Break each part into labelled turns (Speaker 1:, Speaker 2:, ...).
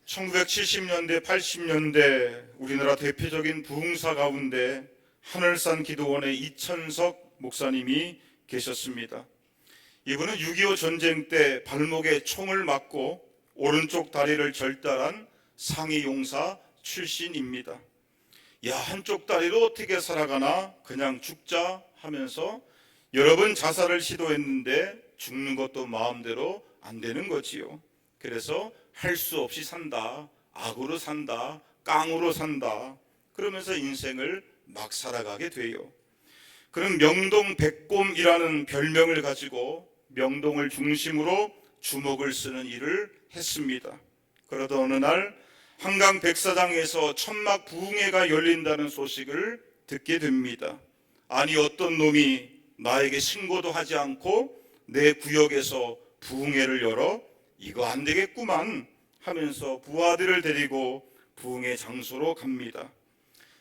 Speaker 1: 1970년대, 80년대 우리나라 대표적인 부흥사 가운데 하늘산 기도원의 이천석 목사님이 계셨습니다. 이분은 6.25 전쟁 때 발목에 총을 맞고 오른쪽 다리를 절단한 상위 용사 출신입니다. 야, 한쪽 다리로 어떻게 살아가나 그냥 죽자 하면서 여러 번 자살을 시도했는데 죽는 것도 마음대로 안 되는 거지요. 그래서 할 수 없이 산다, 악으로 산다, 깡으로 산다, 그러면서 인생을 막 살아가게 돼요. 그는 명동 백곰이라는 별명을 가지고 명동을 중심으로 주먹을 쓰는 일을 했습니다. 그러던 어느 날 한강 백사장에서 천막 부흥회가 열린다는 소식을 듣게 됩니다. 아니, 어떤 놈이 나에게 신고도 하지 않고 내 구역에서 부흥회를 열어? 이거 안 되겠구만 하면서 부하들을 데리고 부흥회 장소로 갑니다.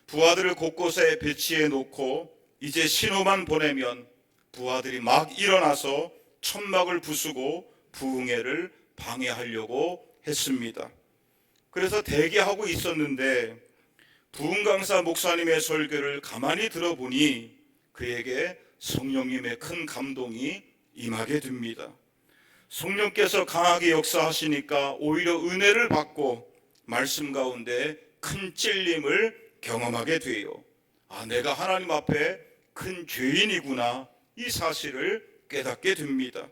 Speaker 1: 부하들을 곳곳에 배치해 놓고 이제 신호만 보내면 부하들이 막 일어나서 천막을 부수고 부흥회를 방해하려고 했습니다. 그래서 대기하고 있었는데 부흥 강사 목사님의 설교를 가만히 들어보니 그에게 성령님의 큰 감동이 임하게 됩니다. 성령께서 강하게 역사하시니까 오히려 은혜를 받고 말씀 가운데 큰 찔림을 경험하게 돼요. 아, 내가 하나님 앞에 큰 죄인이구나, 이 사실을 깨닫게 됩니다.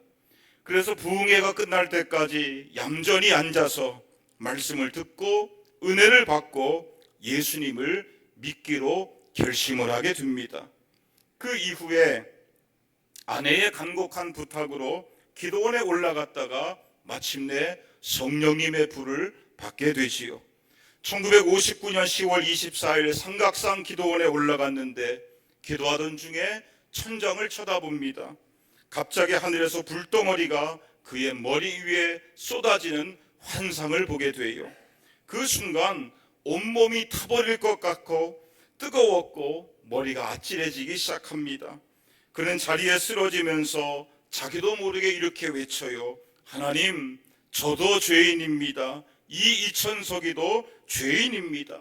Speaker 1: 그래서 부흥회가 끝날 때까지 얌전히 앉아서 말씀을 듣고 은혜를 받고 예수님을 믿기로 결심을 하게 됩니다. 그 이후에 아내의 간곡한 부탁으로 기도원에 올라갔다가 마침내 성령님의 불을 받게 되지요. 1959년 10월 24일 삼각산 기도원에 올라갔는데 기도하던 중에 천장을 쳐다봅니다. 갑자기 하늘에서 불덩어리가 그의 머리 위에 쏟아지는 환상을 보게 돼요. 그 순간 온몸이 타버릴 것 같고 뜨거웠고 머리가 아찔해지기 시작합니다. 그는 자리에 쓰러지면서 자기도 모르게 이렇게 외쳐요. 하나님, 저도 죄인입니다. 이 이천석이도 죄인입니다.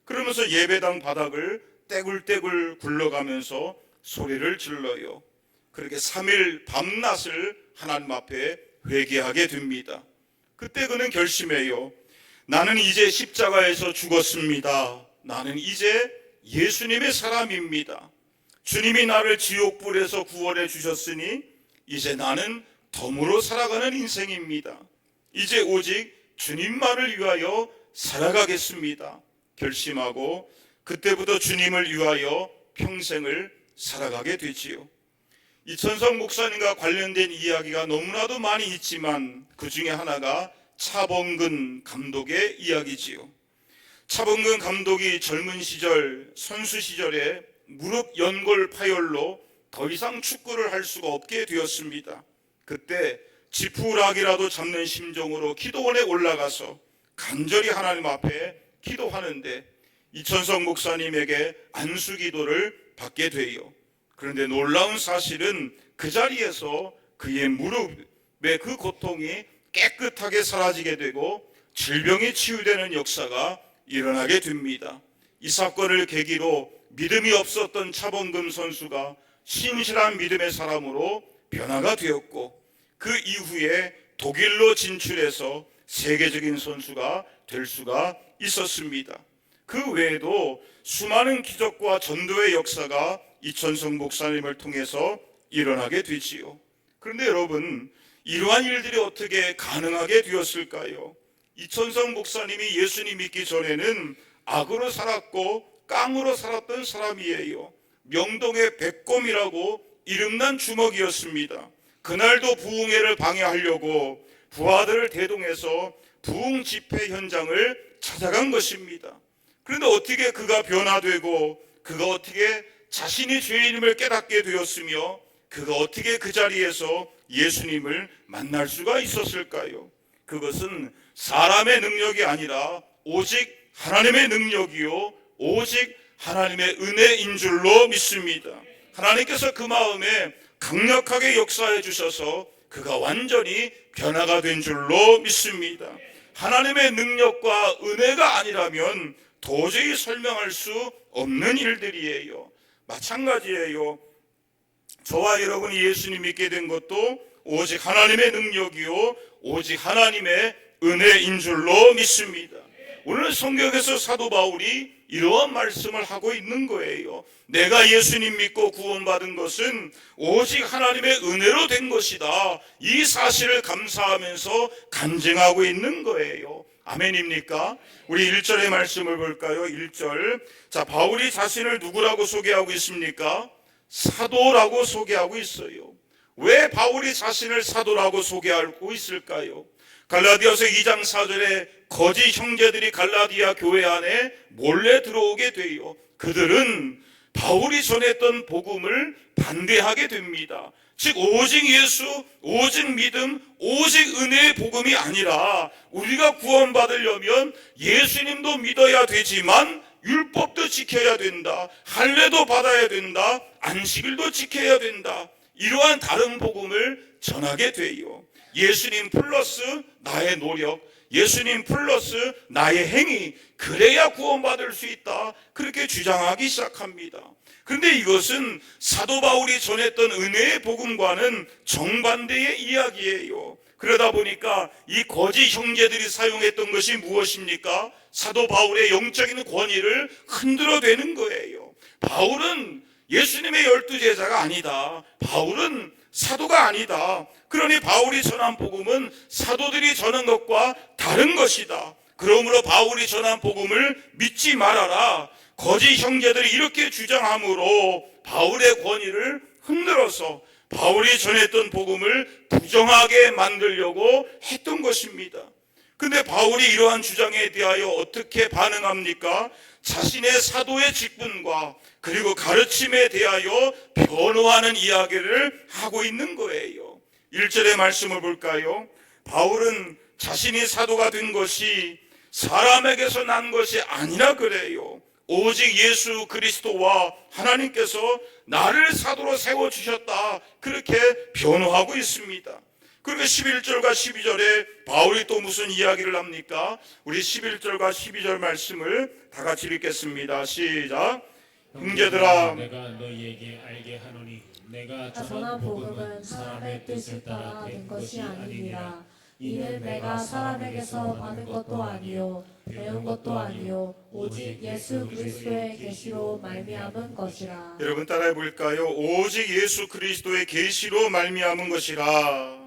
Speaker 1: 그러면서 예배당 바닥을 떼굴떼굴 굴러가면서 소리를 질러요. 그렇게 3일 밤낮을 하나님 앞에 회개하게 됩니다. 그때 그는 결심해요. 나는 이제 십자가에서 죽었습니다. 나는 이제 예수님의 사람입니다. 주님이 나를 지옥불에서 구원해 주셨으니 이제 나는 덤으로 살아가는 인생입니다. 이제 오직 주님만을 위하여 살아가겠습니다. 결심하고 그때부터 주님을 위하여 평생을 살아가게 되지요. 이천석 목사님과 관련된 이야기가 너무나도 많이 있지만 그 중에 하나가 차범근 감독의 이야기지요. 차범근 감독이 젊은 시절, 선수 시절에 무릎 연골 파열로 더 이상 축구를 할 수가 없게 되었습니다. 그때 지푸라기라도 잡는 심정으로 기도원에 올라가서 간절히 하나님 앞에 기도하는데 이천석 목사님에게 안수 기도를 받게 돼요. 그런데 놀라운 사실은 그 자리에서 그의 무릎의 그 고통이 깨끗하게 사라지게 되고 질병이 치유되는 역사가 일어나게 됩니다. 이 사건을 계기로 믿음이 없었던 차범근 선수가 신실한 믿음의 사람으로 변화가 되었고 그 이후에 독일로 진출해서 세계적인 선수가 될 수가 있었습니다. 그 외에도 수많은 기적과 전도의 역사가 이천석 목사님을 통해서 일어나게 되지요. 그런데 여러분, 이러한 일들이 어떻게 가능하게 되었을까요? 이천석 목사님이 예수님 믿기 전에는 악으로 살았고 깡으로 살았던 사람이에요. 명동의 백곰이라고 이름난 주먹이었습니다. 그날도 부흥회를 방해하려고 부하들을 대동해서 부흥 집회 현장을 찾아간 것입니다. 그런데 어떻게 그가 변화되고 그가 어떻게 자신이 죄인임을 깨닫게 되었으며 그가 어떻게 그 자리에서 예수님을 만날 수가 있었을까요? 그것은 사람의 능력이 아니라 오직 하나님의 능력이요 오직 하나님의 은혜인 줄로 믿습니다. 하나님께서 그 마음에 강력하게 역사해 주셔서 그가 완전히 변화가 된 줄로 믿습니다. 하나님의 능력과 은혜가 아니라면 도저히 설명할 수 없는 일들이에요. 마찬가지예요. 저와 여러분이 예수님 믿게 된 것도 오직 하나님의 능력이요 오직 하나님의 은혜인 줄로 믿습니다. 오늘 성경에서 사도 바울이 이러한 말씀을 하고 있는 거예요. 내가 예수님 믿고 구원받은 것은 오직 하나님의 은혜로 된 것이다. 이 사실을 감사하면서 간증하고 있는 거예요. 아멘입니까? 우리 1절의 말씀을 볼까요? 1절. 자, 바울이 자신을 누구라고 소개하고 있습니까? 사도라고 소개하고 있어요. 왜 바울이 자신을 사도라고 소개하고 있을까요? 갈라디아서 2장 4절에 거짓 형제들이 갈라디아 교회 안에 몰래 들어오게 돼요. 그들은 바울이 전했던 복음을 반대하게 됩니다. 즉 오직 예수, 오직 믿음, 오직 은혜의 복음이 아니라 우리가 구원받으려면 예수님도 믿어야 되지만 율법도 지켜야 된다. 할례도 받아야 된다. 안식일도 지켜야 된다. 이러한 다른 복음을 전하게 돼요. 예수님 플러스 나의 노력, 예수님 플러스 나의 행위, 그래야 구원받을 수 있다. 그렇게 주장하기 시작합니다. 그런데 이것은 사도 바울이 전했던 은혜의 복음과는 정반대의 이야기예요. 그러다 보니까 이 거짓 형제들이 사용했던 것이 무엇입니까? 사도 바울의 영적인 권위를 흔들어대는 거예요. 바울은 예수님의 12제자가 아니다. 바울은 사도가 아니다. 그러니 바울이 전한 복음은 사도들이 전한 것과 다른 것이다. 그러므로 바울이 전한 복음을 믿지 말아라. 거짓 형제들이 이렇게 주장함으로 바울의 권위를 흔들어서 바울이 전했던 복음을 부정하게 만들려고 했던 것입니다. 근데 바울이 이러한 주장에 대하여 어떻게 반응합니까? 자신의 사도의 직분과 그리고 가르침에 대하여 변호하는 이야기를 하고 있는 거예요. 1절의 말씀을 볼까요? 바울은 자신이 사도가 된 것이 사람에게서 난 것이 아니라 그래요. 오직 예수 그리스도와 하나님께서 나를 사도로 세워주셨다. 그렇게 변호하고 있습니다. 그리고 11절과 12절에 바울이 또 무슨 이야기를 합니까? 우리 11절과 12절 말씀을 다 같이 읽겠습니다. 시작. 형제들아,
Speaker 2: 내가 너희에게 알게 하노니 내가 전한 복음은 사람의 뜻을 따라 된 것이 아니니라. 이는 내가 사람에게서 받은 것도 아니요 배운 것도 아니요 오직 예수 그리스도의 계시로 말미암은 것이라.
Speaker 1: 여러분 따라해 볼까요? 오직 예수 그리스도의 계시로 말미암은 것이라.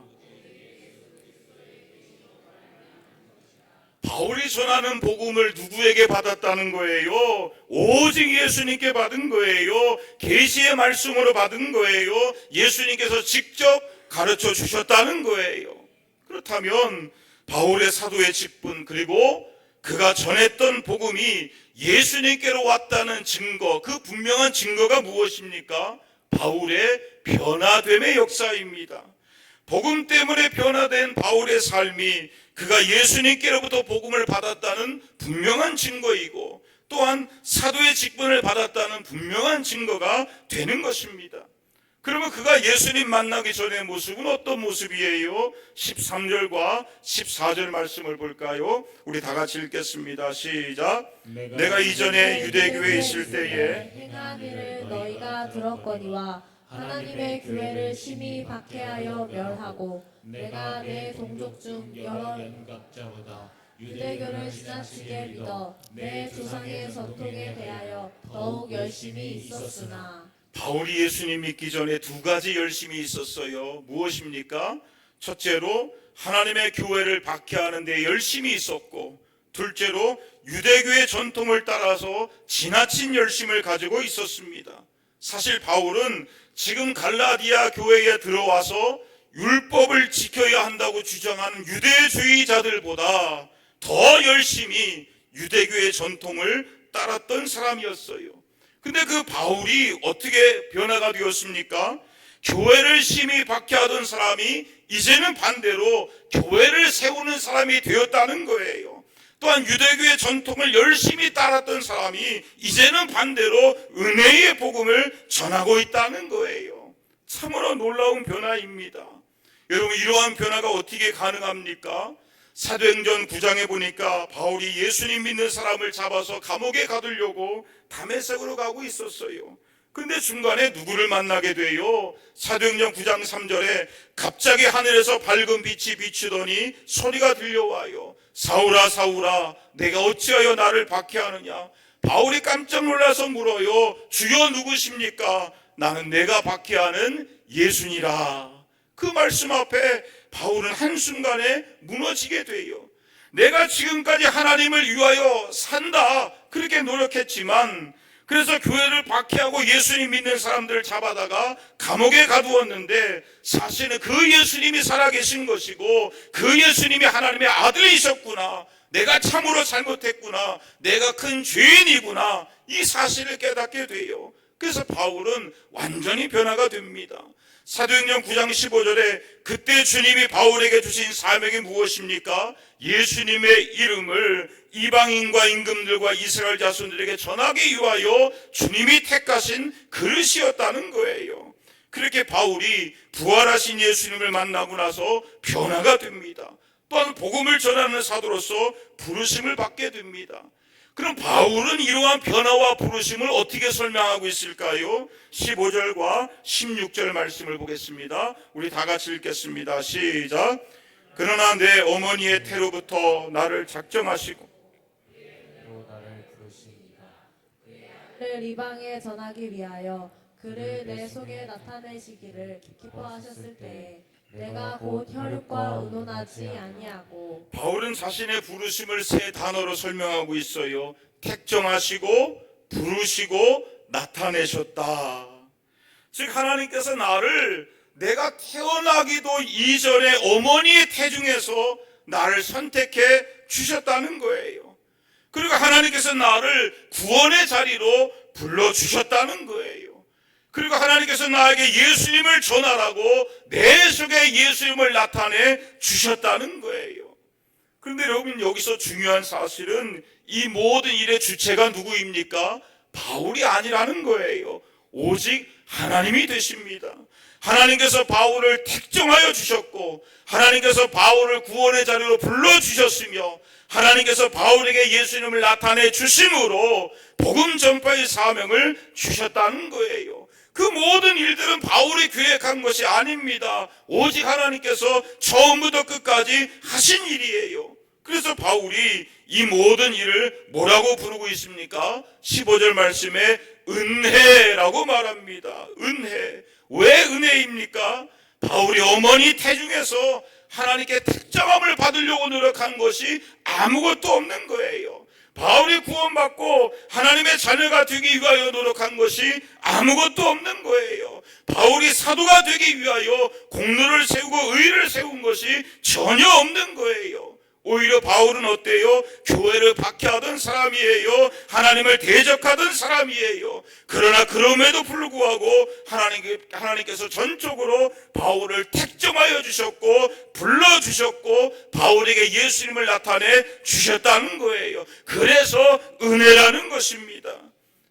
Speaker 1: 바울이 전하는 복음을 누구에게 받았다는 거예요? 오직 예수님께 받은 거예요. 계시의 말씀으로 받은 거예요. 예수님께서 직접 가르쳐 주셨다는 거예요. 그렇다면 바울의 사도의 직분 그리고 그가 전했던 복음이 예수님께로 왔다는 증거, 그 분명한 증거가 무엇입니까? 바울의 변화됨의 역사입니다. 복음 때문에 변화된 바울의 삶이 그가 예수님께로부터 복음을 받았다는 분명한 증거이고 또한 사도의 직분을 받았다는 분명한 증거가 되는 것입니다. 그러면 그가 예수님 만나기 전의 모습은 어떤 모습이에요? 13절과 14절 말씀을 볼까요? 우리 다 같이 읽겠습니다. 시작. 내가 이전에 유대교회에 있을 때에
Speaker 3: 행한 일을 너희가 들었거니와 하나님의 교회를 심히 박해하여 멸하고 내가 내 동족 중 여러
Speaker 2: 연갑자보다
Speaker 3: 유대교를 지나치게 믿어 내 조상의 전통에 대하여 더욱 열심히 있었으나.
Speaker 1: 바울이 예수님 믿기 전에 두 가지 열심이 있었어요. 무엇입니까? 첫째로 하나님의 교회를 박해하는 데 열심이 있었고, 둘째로 유대교의 전통을 따라서 지나친 열심을 가지고 있었습니다. 사실 바울은 지금 갈라디아 교회에 들어와서 율법을 지켜야 한다고 주장하는 유대주의자들보다 더 열심히 유대교의 전통을 따랐던 사람이었어요. 근데 그 바울이 어떻게 변화가 되었습니까? 교회를 심히 박해하던 사람이 이제는 반대로 교회를 세우는 사람이 되었다는 거예요. 또한 유대교의 전통을 열심히 따랐던 사람이 이제는 반대로 은혜의 복음을 전하고 있다는 거예요. 참으로 놀라운 변화입니다. 여러분, 이러한 변화가 어떻게 가능합니까? 사도행전 9장에 보니까 바울이 예수님 믿는 사람을 잡아서 감옥에 가두려고 다메섹으로 가고 있었어요. 근데 중간에 누구를 만나게 돼요? 사도행전 9장 3절에 갑자기 하늘에서 밝은 빛이 비추더니 소리가 들려와요. 사울아 사울아 내가 어찌하여 나를 박해하느냐. 바울이 깜짝 놀라서 물어요. 주여 누구십니까? 나는 내가 박해하는 예수니라. 그 말씀 앞에 바울은 한순간에 무너지게 돼요. 내가 지금까지 하나님을 위하여 산다 그렇게 노력했지만, 그래서 교회를 박해하고 예수님 믿는 사람들을 잡아다가 감옥에 가두었는데, 사실은 그 예수님이 살아계신 것이고 그 예수님이 하나님의 아들이셨구나, 내가 참으로 잘못했구나, 내가 큰 죄인이구나, 이 사실을 깨닫게 돼요. 그래서 바울은 완전히 변화가 됩니다. 사도행전 9장 15절에 그때 주님이 바울에게 주신 사명이 무엇입니까? 예수님의 이름을 이방인과 임금들과 이스라엘 자손들에게 전하기 위하여 주님이 택하신 그릇이었다는 거예요. 그렇게 바울이 부활하신 예수님을 만나고 나서 변화가 됩니다. 또한 복음을 전하는 사도로서 부르심을 받게 됩니다. 그럼 바울은 이러한 변화와 부르심을 어떻게 설명하고 있을까요? 15절과 16절 말씀을 보겠습니다. 우리 다 같이 읽겠습니다. 시작. 그러나 내 어머니의 태로부터 나를 작정하시고
Speaker 2: 나를 부르십니다.
Speaker 3: 그를 이방에 전하기 위하여 그를 내 속에 나타내시기를 기뻐하셨을 때에 내가 곧 혈육과 의논하지 아니하고.
Speaker 1: 바울은 자신의 부르심을 세 단어로 설명하고 있어요. 택정하시고 부르시고 나타내셨다. 즉 하나님께서 나를 내가 태어나기도 이전에 어머니의 태중에서 나를 선택해 주셨다는 거예요. 그리고 하나님께서 나를 구원의 자리로 불러주셨다는 거예요. 그리고 하나님께서 나에게 예수님을 전하라고 내 속에 예수님을 나타내 주셨다는 거예요. 그런데 여러분, 여기서 중요한 사실은 이 모든 일의 주체가 누구입니까? 바울이 아니라는 거예요. 오직 하나님이 되십니다. 하나님께서 바울을 택정하여 주셨고, 하나님께서 바울을 구원의 자리로 불러주셨으며, 하나님께서 바울에게 예수님을 나타내 주심으로 복음 전파의 사명을 주셨다는 거예요. 그 모든 일들은 바울이 계획한 것이 아닙니다. 오직 하나님께서 처음부터 끝까지 하신 일이에요. 그래서 바울이 이 모든 일을 뭐라고 부르고 있습니까? 15절 말씀에 은혜라고 말합니다. 은혜. 왜 은혜입니까? 바울이 어머니 태중에서 하나님께 택정함을 받으려고 노력한 것이 아무것도 없는 거예요. 바울이 구원받고 하나님의 자녀가 되기 위하여 노력한 것이 아무것도 없는 거예요. 바울이 사도가 되기 위하여 공로를 세우고 의를 세운 것이 전혀 없는 거예요. 오히려 바울은 어때요? 교회를 박해하던 사람이에요. 하나님을 대적하던 사람이에요. 그러나 그럼에도 불구하고 하나님께서 전적으로 바울을 택정하여 주셨고 불러주셨고 바울에게 예수님을 나타내 주셨다는 거예요. 그래서 은혜라는 것입니다.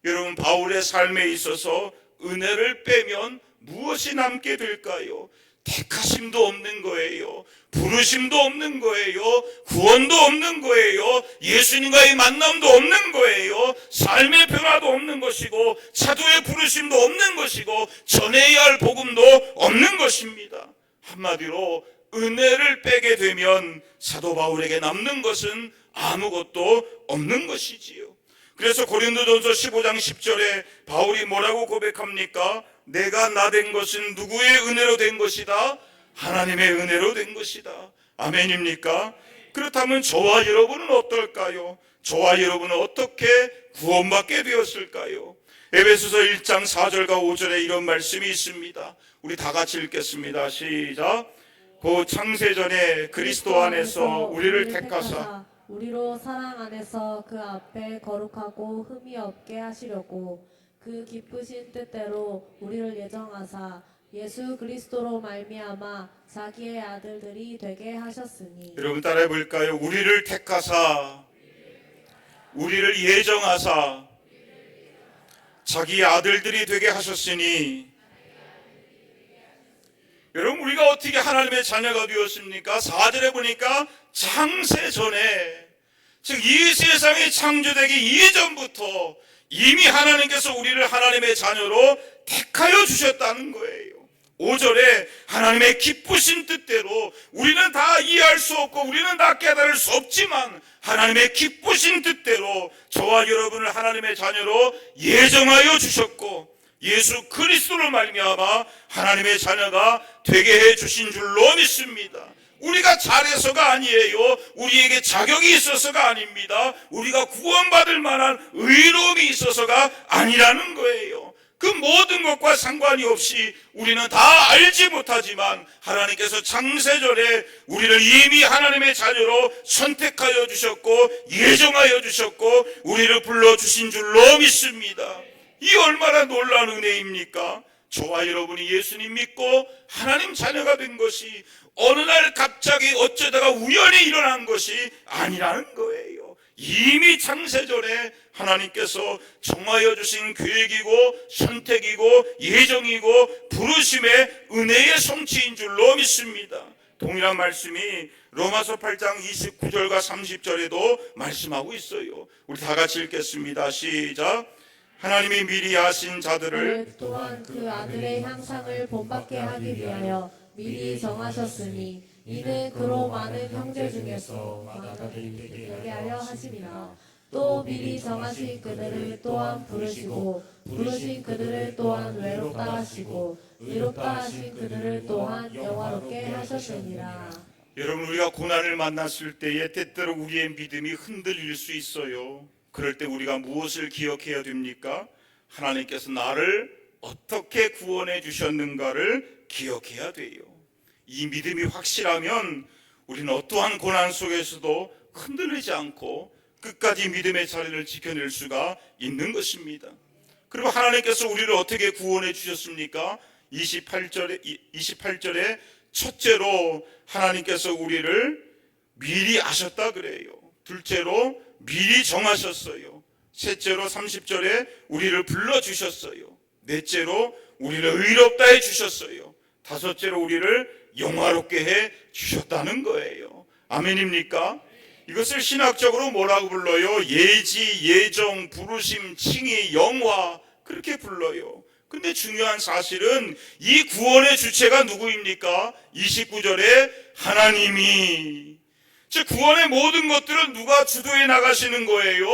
Speaker 1: 여러분, 바울의 삶에 있어서 은혜를 빼면 무엇이 남게 될까요? 택하심도 없는 거예요. 부르심도 없는 거예요. 구원도 없는 거예요. 예수님과의 만남도 없는 거예요. 삶의 변화도 없는 것이고 사도의 부르심도 없는 것이고 전해야 할 복음도 없는 것입니다. 한마디로 은혜를 빼게 되면 사도 바울에게 남는 것은 아무것도 없는 것이지요. 그래서 고린도전서 15장 10절에 바울이 뭐라고 고백합니까? 내가 나 된 것은 누구의 은혜로 된 것이다? 하나님의 은혜로 된 것이다. 아멘입니까? 그렇다면 저와 여러분은 어떨까요? 저와 여러분은 어떻게 구원받게 되었을까요? 에베소서 1장 4절과 5절에 이런 말씀이 있습니다. 우리 다 같이 읽겠습니다. 시작. 그 창세전에 그리스도 안에서 우리를 택하사
Speaker 3: 우리로 사랑 안에서 그 앞에 거룩하고 흠이 없게 하시려고 그 기쁘신 뜻대로 우리를 예정하사 예수 그리스도로 말미암아 자기의 아들들이 되게 하셨으니.
Speaker 1: 여러분 따라해 볼까요? 우리를 택하사 우리를 예정하사 자기의 아들들이 되게 하셨으니. 여러분, 우리가 어떻게 하나님의 자녀가 되었습니까? 4절에 보니까 창세 전에, 즉 이 세상이 창조되기 이전부터 이미 하나님께서 우리를 하나님의 자녀로 택하여 주셨다는 거예요. 5절에 하나님의 기쁘신 뜻대로, 우리는 다 이해할 수 없고 우리는 다 깨달을 수 없지만 하나님의 기쁘신 뜻대로 저와 여러분을 하나님의 자녀로 예정하여 주셨고, 예수 그리스도로 말미암아 하나님의 자녀가 되게 해 주신 줄로 믿습니다. 우리가 잘해서가 아니에요. 우리에게 자격이 있어서가 아닙니다. 우리가 구원받을 만한 의로움이 있어서가 아니라는 거예요. 그 모든 것과 상관이 없이 우리는 다 알지 못하지만 하나님께서 창세전에 우리를 이미 하나님의 자녀로 선택하여 주셨고 예정하여 주셨고 우리를 불러주신 줄로 믿습니다. 이 얼마나 놀라운 은혜입니까? 저와 여러분이 예수님 믿고 하나님 자녀가 된 것이 어느 날 갑자기 어쩌다가 우연히 일어난 것이 아니라는 거예요. 이미 창세전에 하나님께서 정하여 주신 계획이고 선택이고 예정이고 부르심의 은혜의 성취인 줄로 믿습니다. 동일한 말씀이 로마서 8장 29절과 30절에도 말씀하고 있어요. 우리 다 같이 읽겠습니다. 시작. 하나님이 미리 아신 자들을
Speaker 3: 또한 그 아들의 향상을 본받게 하기 위하여 미리 정하셨으니 이는 그로 많은 형제 중에서 많은 되게 하려 하심이라. 또 미리 정하신 그들을 또한 부르시고 부르신 그들을 또한 외롭다 하시고 의롭다 하신 그들을 또한 영화롭게 하셨으니라.
Speaker 1: 여러분, 우리가 고난을 만났을 때에 때때로 우리의 믿음이 흔들릴 수 있어요. 그럴 때 우리가 무엇을 기억해야 됩니까? 하나님께서 나를 어떻게 구원해 주셨는가를 기억해야 돼요. 이 믿음이 확실하면 우리는 어떠한 고난 속에서도 흔들리지 않고 끝까지 믿음의 자리를 지켜낼 수가 있는 것입니다. 그리고 하나님께서 우리를 어떻게 구원해 주셨습니까? 28절에 첫째로 하나님께서 우리를 미리 아셨다 그래요. 둘째로 미리 정하셨어요. 셋째로 30절에 우리를 불러주셨어요. 넷째로 우리를 의롭다 해주셨어요. 다섯째로 우리를 영화롭게 해주셨다는 거예요. 아멘입니까? 이것을 신학적으로 뭐라고 불러요? 예지, 예정, 부르심, 칭의, 영화, 그렇게 불러요. 근데 중요한 사실은 이 구원의 주체가 누구입니까? 29절에 하나님이, 즉 구원의 모든 것들은 누가 주도해 나가시는 거예요?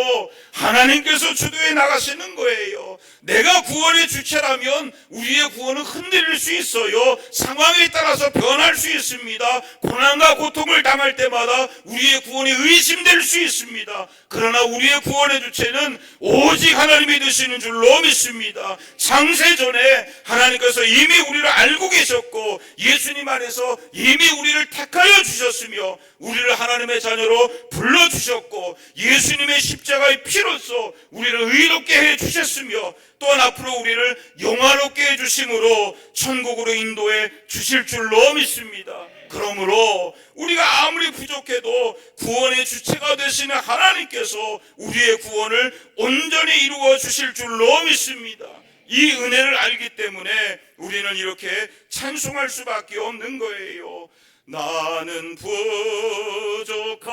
Speaker 1: 하나님께서 주도해 나가시는 거예요. 내가 구원의 주체라면 우리의 구원은 흔들릴 수 있어요. 상황에 따라서 변할 수 있습니다. 고난과 고통을 당할 때마다 우리의 구원이 의심될 수 있습니다. 그러나 우리의 구원의 주체는 오직 하나님이 되시는 줄로 믿습니다. 창세전에 하나님께서 이미 우리를 알고 계셨고 예수님 안에서 이미 우리를 택하여 주셨으며 우리를 하나님의 자녀로 불러주셨고 예수님의 십자가의 피로써 우리를 의롭게 해주셨으며 또한 앞으로 우리를 영화롭게 해주심으로 천국으로 인도해 주실 줄로 믿습니다. 그러므로 우리가 아무리 부족해도 구원의 주체가 되시는 하나님께서 우리의 구원을 온전히 이루어 주실 줄로 믿습니다. 이 은혜를 알기 때문에 우리는 이렇게 찬송할 수밖에 없는 거예요. 나는 부족하여도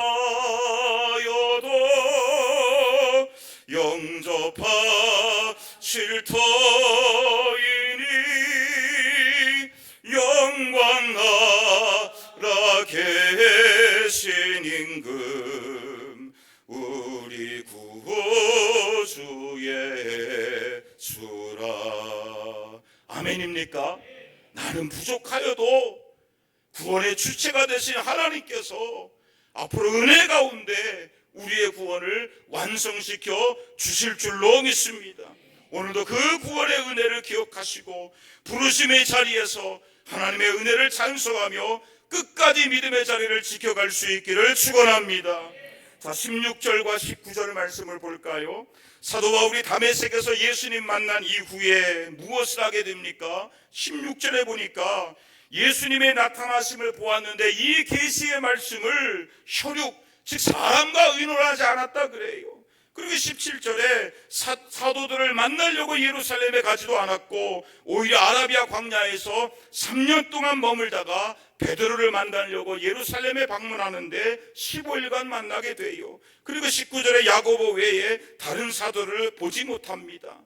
Speaker 1: 영접하실 터이니 영광 나라 계신 임금 우리 구주의 주라. 아멘입니까? 나는 부족하여도 구원의 주체가 되신 하나님께서 앞으로 은혜 가운데 우리의 구원을 완성시켜 주실 줄로 믿습니다. 오늘도 그 구원의 은혜를 기억하시고 부르심의 자리에서 하나님의 은혜를 찬송하며 끝까지 믿음의 자리를 지켜갈 수 있기를 축원합니다. 자, 16절과 19절 말씀을 볼까요? 사도 바울이 다메섹에서 예수님 만난 이후에 무엇을 하게 됩니까? 16절에 보니까 예수님의 나타나심을 보았는데 이 계시의 말씀을 혈육, 즉 사람과 의논하지 않았다 그래요. 그리고 17절에 사도들을 만나려고 예루살렘에 가지도 않았고 오히려 아라비아 광야에서 3년 동안 머물다가 베드로를 만나려고 예루살렘에 방문하는데 15일간 만나게 돼요. 그리고 19절에 야고보 외에 다른 사도를 보지 못합니다.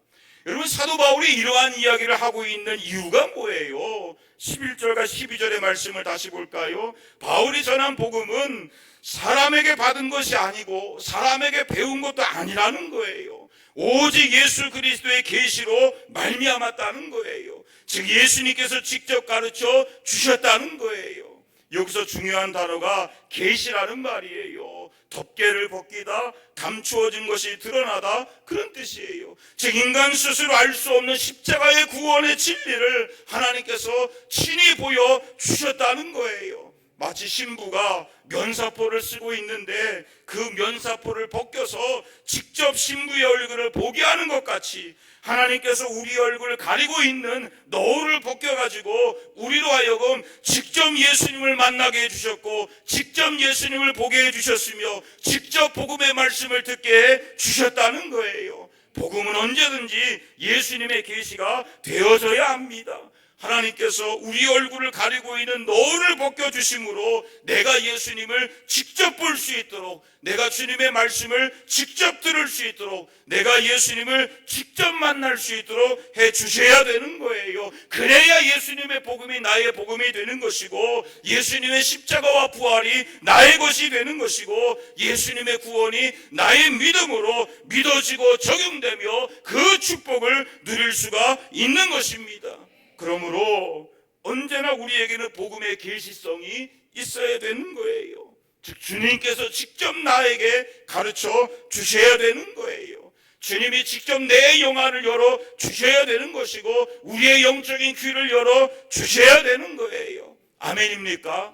Speaker 1: 여러분, 사도 바울이 이러한 이야기를 하고 있는 이유가 뭐예요? 11절과 12절의 말씀을 다시 볼까요? 바울이 전한 복음은 사람에게 받은 것이 아니고 사람에게 배운 것도 아니라는 거예요. 오직 예수 그리스도의 계시로 말미암았다는 거예요. 즉 예수님께서 직접 가르쳐 주셨다는 거예요. 여기서 중요한 단어가 계시라는 말이에요. 덮개를 벗기다, 감추어진 것이 드러나다, 그런 뜻이에요. 즉 인간 스스로 알 수 없는 십자가의 구원의 진리를 하나님께서 친히 보여주셨다는 거예요. 마치 신부가 면사포를 쓰고 있는데 그 면사포를 벗겨서 직접 신부의 얼굴을 보게 하는 것 같이 하나님께서 우리 얼굴을 가리고 있는 너울을 벗겨가지고 우리로 하여금 직접 예수님을 만나게 해주셨고 직접 예수님을 보게 해주셨으며 직접 복음의 말씀을 듣게 해주셨다는 거예요. 복음은 언제든지 예수님의 계시가 되어져야 합니다. 하나님께서 우리 얼굴을 가리고 있는 너울을 벗겨주심으로 내가 예수님을 직접 볼 수 있도록, 내가 주님의 말씀을 직접 들을 수 있도록, 내가 예수님을 직접 만날 수 있도록 해주셔야 되는 거예요. 그래야 예수님의 복음이 나의 복음이 되는 것이고 예수님의 십자가와 부활이 나의 것이 되는 것이고 예수님의 구원이 나의 믿음으로 믿어지고 적용되며 그 축복을 누릴 수가 있는 것입니다. 그러므로 언제나 우리에게는 복음의 계시성이 있어야 되는 거예요. 즉 주님께서 직접 나에게 가르쳐 주셔야 되는 거예요. 주님이 직접 내 영안을 열어 주셔야 되는 것이고 우리의 영적인 귀를 열어 주셔야 되는 거예요. 아멘입니까?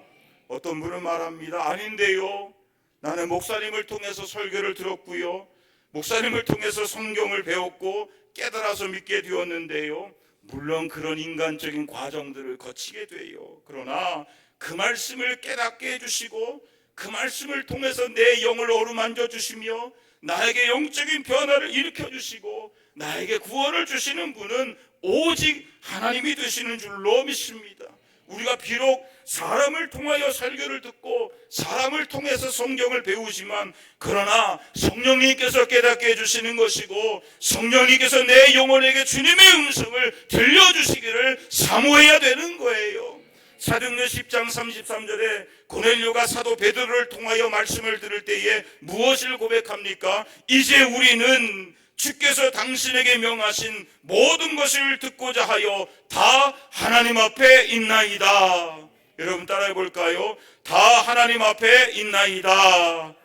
Speaker 1: 어떤 분은 말합니다. 아닌데요. 나는 목사님을 통해서 설교를 들었고요. 목사님을 통해서 성경을 배웠고 깨달아서 믿게 되었는데요. 물론 그런 인간적인 과정들을 거치게 돼요. 그러나 그 말씀을 깨닫게 해주시고 그 말씀을 통해서 내 영을 어루만져 주시며 나에게 영적인 변화를 일으켜 주시고 나에게 구원을 주시는 분은 오직 하나님이 되시는 줄로 믿습니다. 우리가 비록 사람을 통하여 설교를 듣고 사람을 통해서 성경을 배우지만 그러나 성령님께서 깨닫게 해주시는 것이고 성령님께서 내 영혼에게 주님의 음성을 들려주시기를 사모해야 되는 거예요. 사도행전 10장 33절에 고넬료가 사도 베드로를 통하여 말씀을 들을 때에 무엇을 고백합니까? 이제 우리는 주께서 당신에게 명하신 모든 것을 듣고자 하여 다 하나님 앞에 있나이다. 여러분 따라해 볼까요? 다 하나님 앞에 있나이다.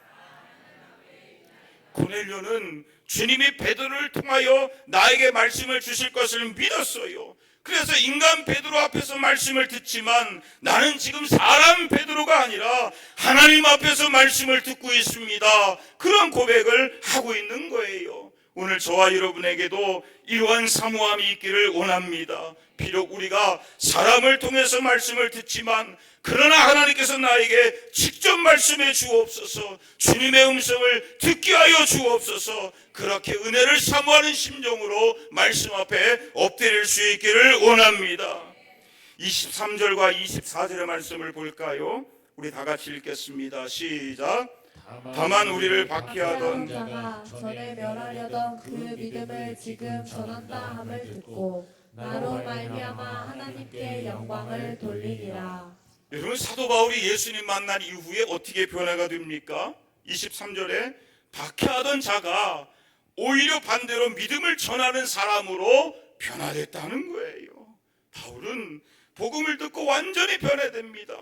Speaker 1: 고넬료는 주님이 베드로를 통하여 나에게 말씀을 주실 것을 믿었어요. 그래서 인간 베드로 앞에서 말씀을 듣지만 나는 지금 사람 베드로가 아니라 하나님 앞에서 말씀을 듣고 있습니다. 그런 고백을 하고 있는 거예요. 오늘 저와 여러분에게도 이러한 사모함이 있기를 원합니다. 비록 우리가 사람을 통해서 말씀을 듣지만 그러나 하나님께서 나에게 직접 말씀해 주옵소서, 주님의 음성을 듣게 하여 주옵소서, 그렇게 은혜를 사모하는 심정으로 말씀 앞에 엎드릴 수 있기를 원합니다. 23절과 24절의 말씀을 볼까요? 우리 다 같이 읽겠습니다. 시작. 다만 우리를 박해하던
Speaker 3: 자가 전에 멸하려던 그 믿음을 지금 전한다 함을 듣고 나로 말미암아 하나님께 영광을 돌리리라.
Speaker 1: 여러분 사도 바울이 예수님 만난 이후에 어떻게 변화가 됩니까? 23절에 박해하던 자가 오히려 반대로 믿음을 전하는 사람으로 변화됐다는 거예요. 바울은 복음을 듣고 완전히 변화됩니다.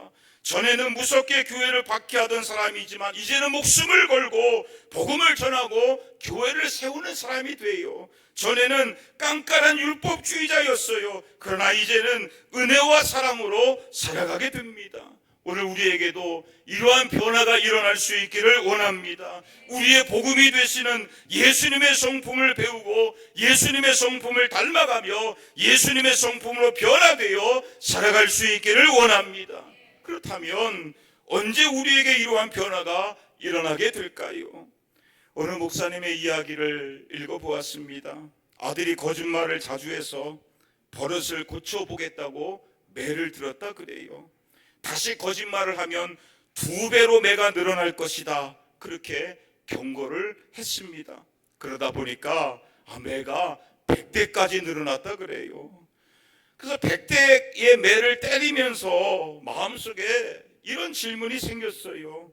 Speaker 1: 전에는 무섭게 교회를 박해하던 사람이지만 이제는 목숨을 걸고 복음을 전하고 교회를 세우는 사람이 돼요. 전에는 깐깐한 율법주의자였어요. 그러나 이제는 은혜와 사랑으로 살아가게 됩니다. 오늘 우리에게도 이러한 변화가 일어날 수 있기를 원합니다. 우리의 복음이 되시는 예수님의 성품을 배우고 예수님의 성품을 닮아가며 예수님의 성품으로 변화되어 살아갈 수 있기를 원합니다. 그렇다면 언제 우리에게 이러한 변화가 일어나게 될까요? 어느 목사님의 이야기를 읽어보았습니다. 아들이 거짓말을 자주 해서 버릇을 고쳐보겠다고 매를 들었다 그래요. 다시 거짓말을 하면 2배로 매가 늘어날 것이다, 그렇게 경고를 했습니다. 그러다 보니까 매가 100대까지 늘어났다 그래요. 그래서 100대의 매를 때리면서 마음속에 이런 질문이 생겼어요.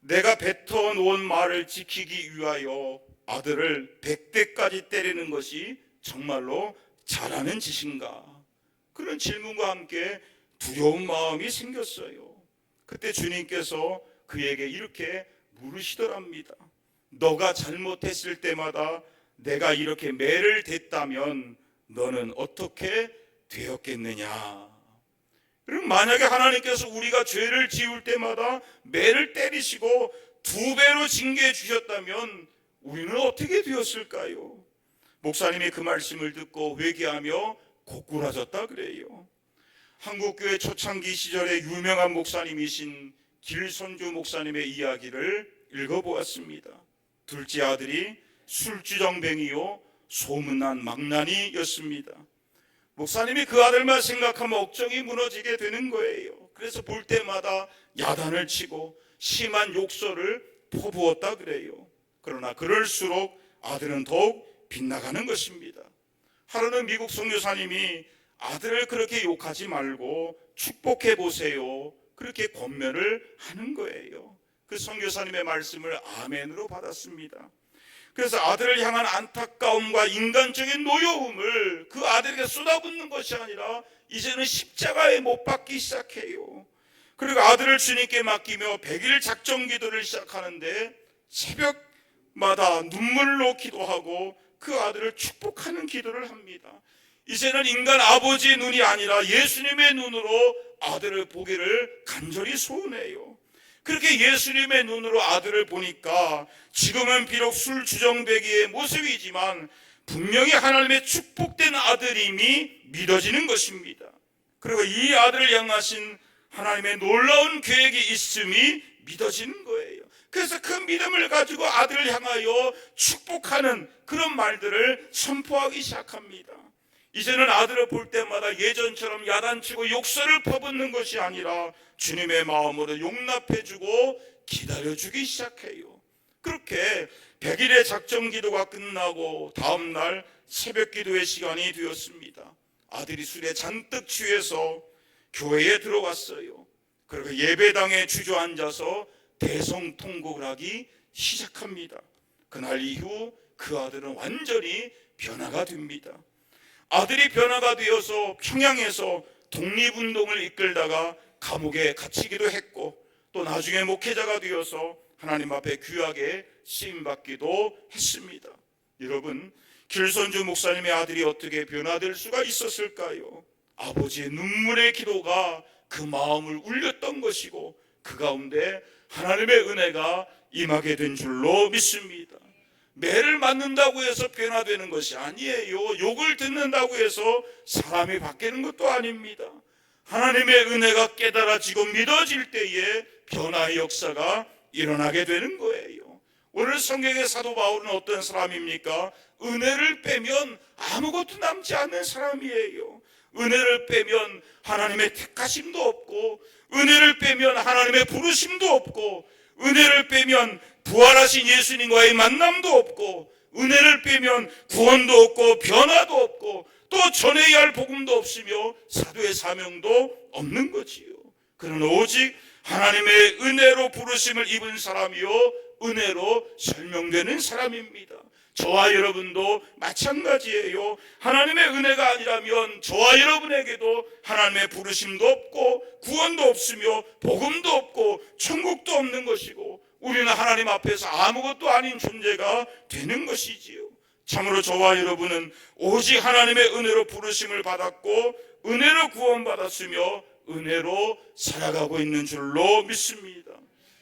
Speaker 1: 내가 뱉어놓은 말을 지키기 위하여 아들을 100대까지 때리는 것이 정말로 잘하는 짓인가? 그런 질문과 함께 두려운 마음이 생겼어요. 그때 주님께서 그에게 이렇게 물으시더랍니다. 너가 잘못했을 때마다 내가 이렇게 매를 댔다면 너는 어떻게 되었겠느냐? 그럼 만약에 하나님께서 우리가 죄를 지을 때마다 매를 때리시고 2배로 징계해 주셨다면 우리는 어떻게 되었을까요? 목사님이 그 말씀을 듣고 회개하며 고꾸라졌다 그래요. 한국교회 초창기 시절에 유명한 목사님이신 길선주 목사님의 이야기를 읽어보았습니다. 둘째 아들이 술주정뱅이요 소문난 망나니였습니다. 목사님이 그 아들만 생각하면 억정이 무너지게 되는 거예요. 그래서 볼 때마다 야단을 치고 심한 욕설을 퍼부었다 그래요. 그러나 그럴수록 아들은 더욱 빗나가는 것입니다. 하루는 미국 선교사님이 아들을 그렇게 욕하지 말고 축복해 보세요, 그렇게 권면을 하는 거예요. 그 선교사님의 말씀을 아멘으로 받았습니다. 그래서 아들을 향한 안타까움과 인간적인 노여움을 그 아들에게 쏟아붓는 것이 아니라 이제는 십자가에 못 박기 시작해요. 그리고 아들을 주님께 맡기며 100일 작정 기도를 시작하는데 새벽마다 눈물로 기도하고 그 아들을 축복하는 기도를 합니다. 이제는 인간 아버지의 눈이 아니라 예수님의 눈으로 아들을 보기를 간절히 소원해요. 그렇게 예수님의 눈으로 아들을 보니까 지금은 비록 술주정뱅이의 모습이지만 분명히 하나님의 축복된 아들임이 믿어지는 것입니다. 그리고 이 아들을 향하신 하나님의 놀라운 계획이 있음이 믿어지는 거예요. 그래서 그 믿음을 가지고 아들을 향하여 축복하는 그런 말들을 선포하기 시작합니다. 이제는 아들을 볼 때마다 예전처럼 야단치고 욕설을 퍼붓는 것이 아니라 주님의 마음으로 용납해주고 기다려주기 시작해요. 그렇게 100일의 작정 기도가 끝나고 다음날 새벽 기도의 시간이 되었습니다. 아들이 술에 잔뜩 취해서 교회에 들어왔어요. 그리고 예배당에 주저앉아서 대성통곡을 하기 시작합니다. 그날 이후 그 아들은 완전히 변화가 됩니다. 아들이 변화가 되어서 평양에서 독립운동을 이끌다가 감옥에 갇히기도 했고 또 나중에 목회자가 되어서 하나님 앞에 귀하게 쓰임받기도 했습니다. 여러분, 길선주 목사님의 아들이 어떻게 변화될 수가 있었을까요? 아버지의 눈물의 기도가 그 마음을 울렸던 것이고 그 가운데 하나님의 은혜가 임하게 된 줄로 믿습니다. 매를 맞는다고 해서 변화되는 것이 아니에요. 욕을 듣는다고 해서 사람이 바뀌는 것도 아닙니다. 하나님의 은혜가 깨달아지고 믿어질 때에 변화의 역사가 일어나게 되는 거예요. 오늘 성경의 사도 바울은 어떤 사람입니까? 은혜를 빼면 아무것도 남지 않는 사람이에요. 은혜를 빼면 하나님의 택하심도 없고, 은혜를 빼면 하나님의 부르심도 없고, 은혜를 빼면 부활하신 예수님과의 만남도 없고, 은혜를 빼면 구원도 없고 변화도 없고 또 전해야 할 복음도 없으며 사도의 사명도 없는 거지요. 그는 오직 하나님의 은혜로 부르심을 입은 사람이요 은혜로 설명되는 사람입니다. 저와 여러분도 마찬가지예요. 하나님의 은혜가 아니라면 저와 여러분에게도 하나님의 부르심도 없고 구원도 없으며 복음도 없고 천국도 없는 것이고 우리는 하나님 앞에서 아무것도 아닌 존재가 되는 것이지요. 참으로 저와 여러분은 오직 하나님의 은혜로 부르심을 받았고 은혜로 구원받았으며 은혜로 살아가고 있는 줄로 믿습니다.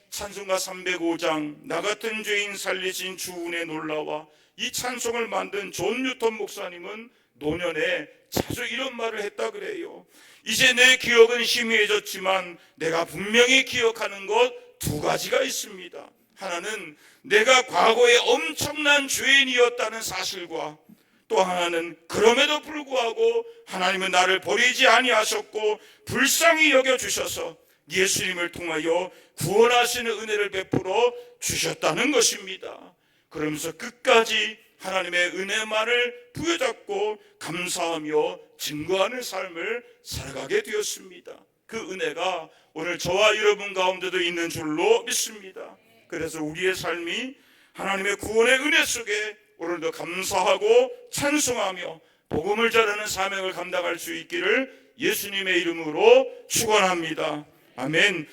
Speaker 1: 찬송가 305장 나 같은 죄인 살리신 주 은혜 놀라와 이 찬송을 만든 존 뉴턴 목사님은 노년에 자주 이런 말을 했다 그래요. 이제 내 기억은 희미해졌지만 내가 분명히 기억하는 것 두 가지가 있습니다. 하나는 내가 과거에 엄청난 죄인이었다는 사실과, 또 하나는 그럼에도 불구하고 하나님은 나를 버리지 아니하셨고 불쌍히 여겨주셔서 예수님을 통하여 구원하시는 은혜를 베풀어 주셨다는 것입니다. 그러면서 끝까지 하나님의 은혜만을 부여잡고 감사하며 증거하는 삶을 살아가게 되었습니다. 그 은혜가 오늘 저와 여러분 가운데도 있는 줄로 믿습니다. 그래서 우리의 삶이 하나님의 구원의 은혜 속에 오늘도 감사하고 찬송하며 복음을 전하는 사명을 감당할 수 있기를 예수님의 이름으로 축원합니다. 아멘.